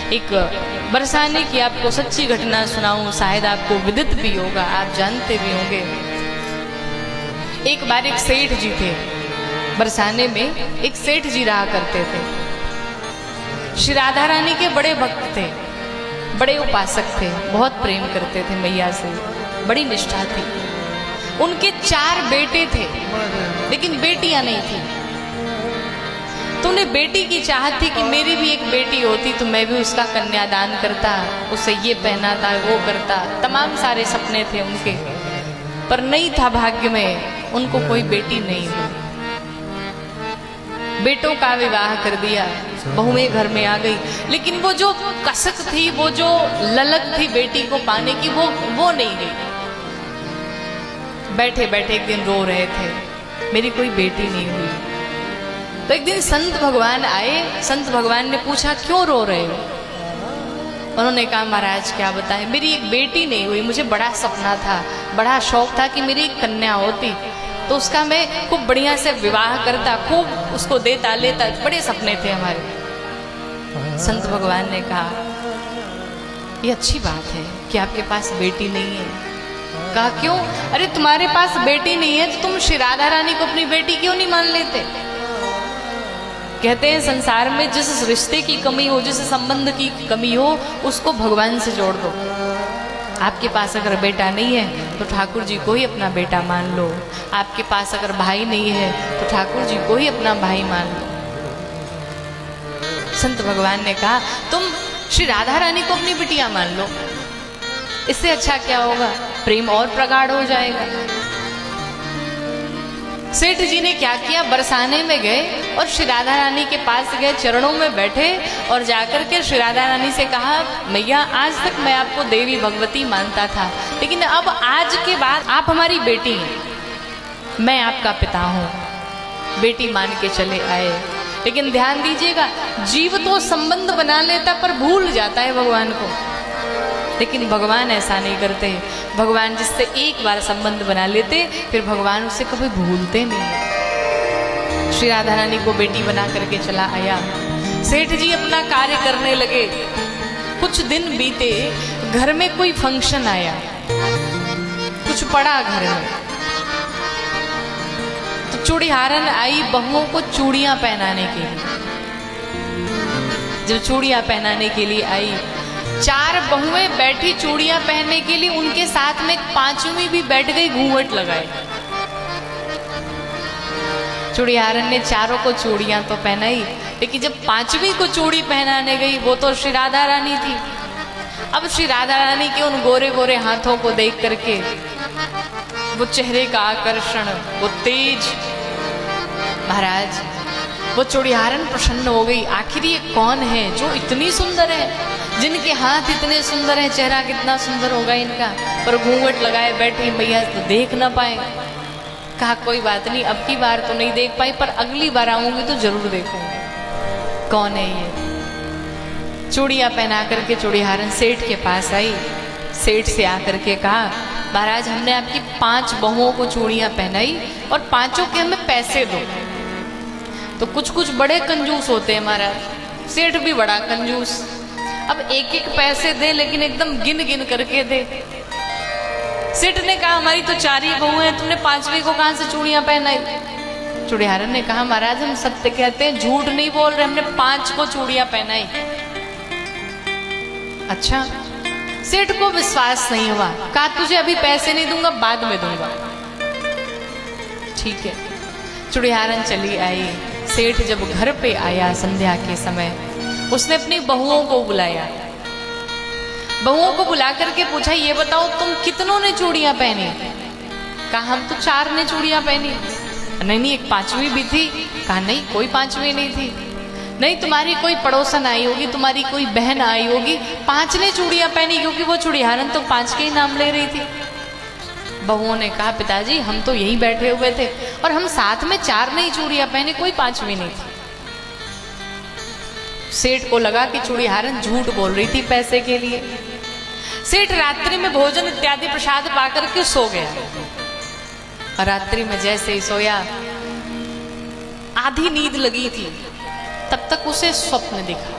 एक बरसाने की आपको सच्ची घटना सुनाऊं, शायद आपको विदित भी होगा, आप जानते भी होंगे। एक बार एक सेठ जी थे, बरसाने में एक सेठ जी रहा करते थे। श्री राधा रानी के बड़े भक्त थे, बड़े उपासक थे, बहुत प्रेम करते थे मैया से, बड़ी निष्ठा थी। उनके 4 बेटे थे लेकिन बेटियां नहीं थी। तो उन्हें बेटी की चाहत थी कि मेरी भी एक बेटी होती तो मैं भी उसका कन्यादान करता, उसे ये पहनाता, वो करता, तमाम सारे सपने थे उनके। पर नहीं था भाग्य में, उनको कोई बेटी नहीं हुई। बेटों का विवाह कर दिया, बहुएं घर में आ गई, लेकिन वो जो कसक थी, वो जो ललक थी बेटी को पाने की, वो नहीं गई। बैठे बैठे एक दिन रो रहे थे, मेरी कोई बेटी नहीं हुई। तो एक दिन संत भगवान आए। संत भगवान ने पूछा क्यों रो रहे हो? उन्होंने कहा महाराज क्या बताएं, मेरी एक बेटी नहीं हुई। मुझे बड़ा सपना था, बड़ा शौक था कि मेरी एक कन्या होती तो उसका मैं खूब बढ़िया से विवाह करता, खूब उसको देता लेता, बड़े सपने थे हमारे। संत भगवान ने कहा ये अच्छी बात है कि आपके पास बेटी नहीं है। कहा क्यों? अरे तुम्हारे पास बेटी नहीं है तो तुम श्री राधा रानी को अपनी बेटी क्यों नहीं मान लेते? कहते हैं संसार में जिस रिश्ते की कमी हो, जिस संबंध की कमी हो, उसको भगवान से जोड़ दो। आपके पास अगर बेटा नहीं है तो ठाकुर जी को ही अपना बेटा मान लो। आपके पास अगर भाई नहीं है तो ठाकुर जी को ही अपना भाई मान लो। संत भगवान ने कहा तुम श्री राधा रानी को अपनी बिटिया मान लो, इससे अच्छा क्या होगा, प्रेम और प्रगाढ़ हो जाएगा। सेठ जी ने क्या किया, बरसाने में गए और श्री राधा रानी के पास गए, चरणों में बैठे और जाकर के श्री राधा रानी से कहा मैया आज तक मैं आपको देवी भगवती मानता था, लेकिन अब आज के बाद आप हमारी बेटी हैं, मैं आपका पिता हूँ। बेटी मान के चले आए। लेकिन ध्यान दीजिएगा, जीव तो संबंध बना लेता पर भूल जाता है भगवान को, लेकिन भगवान ऐसा नहीं करते। भगवान जिससे एक बार संबंध बना लेते फिर भगवान उसे कभी भूलते नहीं। श्री राधा रानी को बेटी बना करके चला आया। सेठ जी अपना कार्य करने लगे। कुछ दिन बीते, घर में कोई फंक्शन आया, कुछ पड़ा घर में। तो चूड़ीहारन आई बहुओं को चूड़ियां पहनाने के लिए। जब चूड़ियां पहनाने के लिए आई, 4 बहुएं बैठी चूड़ियां पहनने के लिए, उनके साथ में 5वीं भी बैठ गई घूंघट लगाए। चूड़ीहारन ने चारों को चूड़ियां तो पहनाई, लेकिन जब 5वीं को चूड़ी पहनाने गई वो तो श्री राधा रानी थी। अब श्री राधा रानी के उन गोरे गोरे हाथों को देख करके, वो चेहरे का आकर्षण, वो तेज, महाराज वो चूड़ीहारन प्रसन्न हो गई। आखिर ये कौन है जो इतनी सुंदर है, जिनके हाथ इतने सुंदर हैं, चेहरा कितना सुंदर होगा इनका, पर घूंघट लगाए बैठी मैया तो देख ना पाए। कहा कोई बात नहीं, अब की बार तो नहीं देख पाई, पर अगली बार आऊंगी तो जरूर देखूंगी कौन है ये। चूड़ियां पहना करके चूड़ीहारन सेठ के पास आई। सेठ से आकर के कहा महाराज हमने आपकी 5 बहुओं को चूड़ियां पहनाई और 5 के हमें पैसे दो। तो कुछ कुछ बड़े कंजूस होते हैं महाराज, सेठ भी बड़ा कंजूस। अब एक एक पैसे दे, लेकिन एकदम गिन गिन करके दे। सेठ ने कहा हमारी तो 4 ही बहू हैं, तुमने 5वीं को कहां से चूड़ियां पहनाई? चूड़ीहारन ने कहा महाराज हम सत्य कहते हैं, झूठ नहीं बोल रहे, हमने 5 को चूड़ियां पहनाई। अच्छा, सेठ को विश्वास नहीं हुआ। कहा तुझे अभी पैसे नहीं दूंगा, बाद में दूंगा। ठीक है। चूड़ीहारन चली आई। सेठ जब घर पे आया संध्या के समय, उसने अपनी बहुओं को बुलाया। बहुओं को बुला करके पूछा ये बताओ तुम कितनों ने चूड़ियां पहनी? कहा हम तो 4 ने चूड़ियां पहनी। नहीं एक 5वीं भी थी। कहा नहीं कोई 5वीं नहीं थी। नहीं तुम्हारी कोई पड़ोसन आई होगी, तुम्हारी कोई बहन आई होगी, 5 ने चूड़ियां पहनी, क्योंकि वो चूड़ीहारन तो 5 के ही नाम ले रही थी। बहुओं ने कहा पिताजी हम तो यहीं बैठे हुए थे और हम साथ में 4 ने चूड़ियां पहनी, कोई 5वीं नहीं थी। सेठ को लगा कि चूड़ीहारन झूठ बोल रही थी पैसे के लिए। सेठ रात्रि में भोजन इत्यादि प्रसाद पाकर के सो गया। और रात्रि में जैसे ही सोया, आधी नींद लगी थी, तब तक उसे स्वप्न दिखा।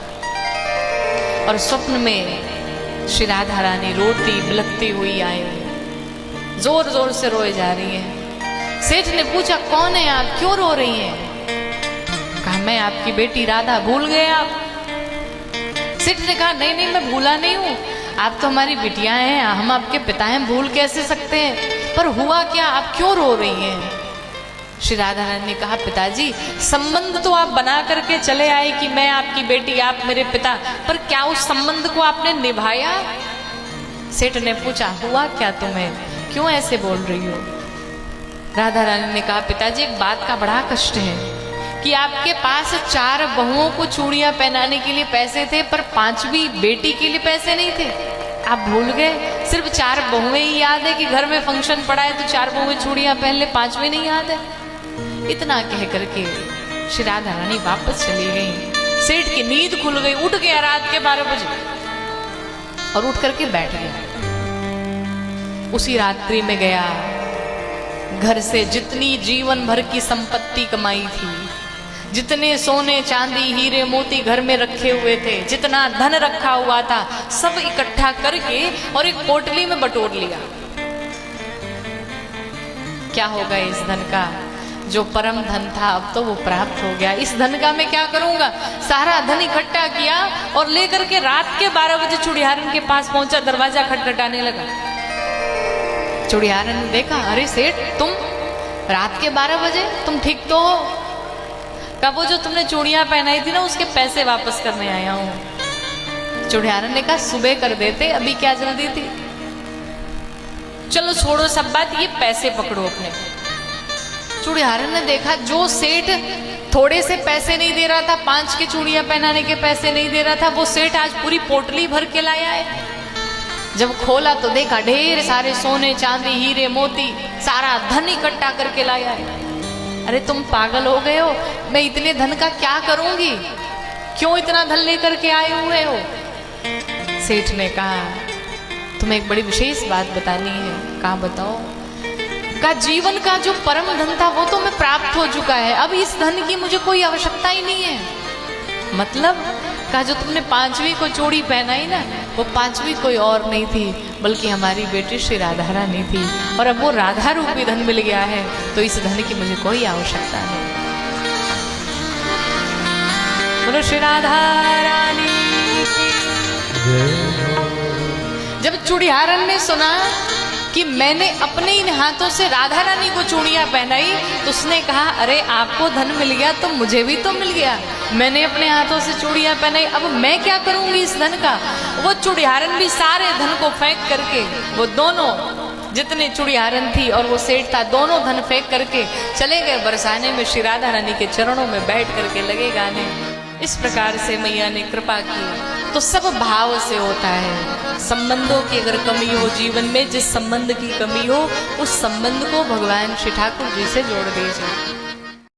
और स्वप्न में श्री राधा रानी रोती बिलखती हुई आई, जोर जोर से रोए जा रही है। सेठ ने पूछा कौन है आप, क्यों रो रही हैं? कहा मैं आपकी बेटी राधा, भूल गए आप? सेठ ने कहा नहीं नहीं, मैं भूला नहीं हूं, आप तो हमारी बिटिया हैं, हम आपके पिता हैं, भूल कैसे सकते हैं? पर हुआ क्या, आप क्यों रो रही हैं? श्री राधा रानी ने कहा पिताजी, संबंध तो आप बना करके चले आए कि मैं आपकी बेटी, आप मेरे पिता, पर क्या उस संबंध को आपने निभाया? सेठ ने पूछा हुआ क्या तुम्हें, क्यों ऐसे बोल रही हो? राधा रानी ने कहा पिताजी, एक बात का बड़ा कष्ट है कि आपके पास 4 बहुओं को चूड़ियां पहनाने के लिए पैसे थे, पर 5वीं बेटी के लिए पैसे नहीं थे। आप भूल गए, सिर्फ 4 बहुएं ही याद है कि घर में फंक्शन पड़ा है तो 4 बहुएं चूड़ियां पहन ले, 5वीं नहीं याद है। इतना कह करके श्री राधा रानी वापस चली गई। सेठ की नींद खुल गई, उठ गया रात के 12 बजे और उठ करके बैठ गया। उसी रात्रि में गया, घर से जितनी जीवन भर की संपत्ति कमाई थी, जितने सोने चांदी हीरे मोती घर में रखे हुए थे, जितना धन रखा हुआ था, सब इकट्ठा करके और एक पोटली में बटोर लिया। क्या होगा इस धन का? जो परम धन था अब तो वो प्राप्त हो गया। इस धन का मैं क्या करूंगा? सारा धन इकट्ठा किया और लेकर के रात के 12 बजे चूड़ियारन के पास पहुंचा, दरवाजा खटखटाने लगा। चूड़ियारन ने देखा, अरे सेठ तुम रात के 12 बजे, तुम ठीक तो हो? कहा वो जो तुमने चूड़ियां पहनाई थी ना, उसके पैसे वापस करने आया हूं। चूड़ियारन ने कहा सुबह कर देते, अभी क्या जल्दी थी? चलो छोड़ो सब बात, ये पैसे पकड़ो अपने। चूड़ियारन ने देखा जो सेठ थोड़े से पैसे नहीं दे रहा था, 5 के चूड़ियां पहनाने के पैसे नहीं दे रहा था, वो सेठ आज पूरी पोटली भर के लाया है। जब खोला तो देखा ढेर सारे सोने चांदी हीरे मोती, सारा धन इकट्ठा करके लाया है। अरे तुम पागल हो गए हो, मैं इतने धन का क्या करूंगी, क्यों इतना धन लेकर के आए हुए हो? सेठ ने कहा तुम्हें एक बड़ी विशेष बात बतानी है। कहा बताओ? का जीवन का जो परम धन था वो तो मैं प्राप्त हो चुका है, अब इस धन की मुझे कोई आवश्यकता ही नहीं है। मतलब का जो तुमने 5वीं को चूड़ी पहनाई ना, वो 5वीं कोई और नहीं थी बल्कि हमारी बेटी श्री राधा रानी थी, और अब वो राधा रूपी धन मिल गया है, तो इस धन की मुझे कोई आवश्यकता नहीं। बोलो श्री राधा रानी। जब चूड़ियारन ने सुना कि मैंने अपने इन हाथों से राधा रानी को चूड़ियां पहनाई, तो उसने कहा अरे आपको धन मिल गया तो मुझे भी तो मिल गया, मैंने अपने हाथों से चूड़ियां पहनाई, अब मैं क्या करूंगी इस धन का? वो चूड़ियारन भी सारे धन को फेंक करके, वो दोनों जितने चूड़ियारन थी और वो सेठ था, दोनों धन फेंक करके चले गए बरसाने में, श्री राधा रानी के चरणों में बैठ करके लगे गाने। इस प्रकार से मैया ने कृपा की। तो सब भाव से होता है। संबंधों की अगर कमी हो जीवन में, जिस संबंध की कमी हो उस संबंध को भगवान श्री ठाकुर जी से जोड़ दीजिए।